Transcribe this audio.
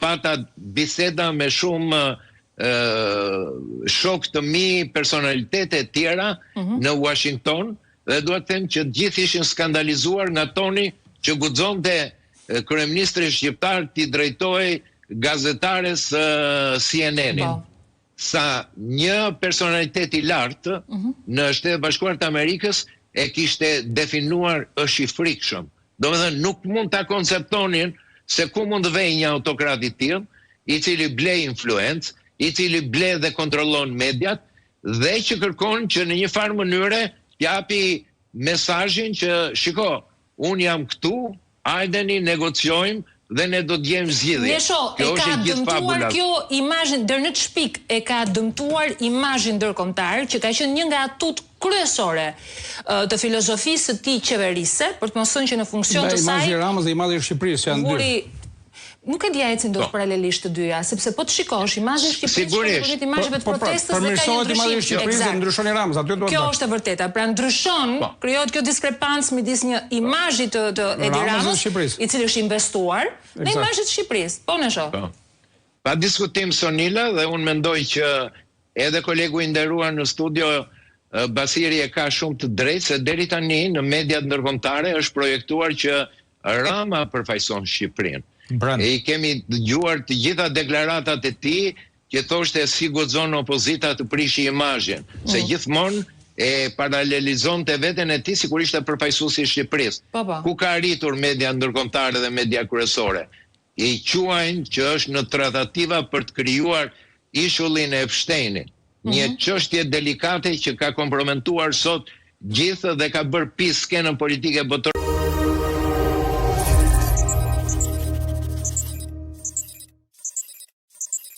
pata biseda me shumë shok të mi, personalitete e tjera në Washington, dhe duhet të them që gjithë ishin skandalizuar nga toni që guxonte kryeministri shqiptar t'i drejtojë gazetares CNN-in. Sa një personalitet i lartë në Shtetet Bashkuara të Amerikës e kishte definuar është i frikshëm. Domethënë nuk mund ta konceptonin se ku mund të vejë një autokrat i tillë, i cili ble influencë, i cili ble dhe kontrollon mediat dhe që kërkon që në një farë mënyre japi mesazhin që shiko, unë jam këtu, hajdeni negociojmë dhe ne do të jemi zgjidhje. Nesho, e ka dëmtuar kjo imazhin deri në çpik, e ka dëmtuar imazhin ndërkombëtar që ka qenë një nga atut kryesore të filozofisë së tij qeverise, për të mos thënë që në funksion të saj. Imazhi i Ramës dhe imazhi i Shqipërisë janë dy. Nuk e dia ecin dot paralelisht të dyja, sepse po të shikosh imazhin e Shqipërisë me imazhet e protestës dhe ka një imazhi i Shqipërisë dhe ndryshon i Ramës, aty duhet. Kjo është e vërteta. Pra ndryshon, krijohet kjo diskrepancë midis një imazhi të Edi Ramës, i cili është investuar, dhe imazhit të Shqipërisë. Po në shoh. Pa diskutim Sonila, dhe unë mendoj që edhe kolegu i nderuar në studio Basiri e ka shumë të drejtë, se deri tani në mediat ndërkombëtare është projektuar që Rama përfaqëson Shqipërinë. E i kemi dëgjuar të gjitha deklaratat e tij që thoshte si guxon opozita të prishi imazhin, se gjithmonë e paralelizonte veten e tij sikur ishte përfaqësuesi i Shqipërisë. Ku ka arritur media ndërkombëtare dhe media kryesore? I quajnë që është në tratativa për të krijuar ishullin e Epsteinit, një çështje delikate që ka komprometuar sot gjithë dhe ka bërë pis skenën politike botërore.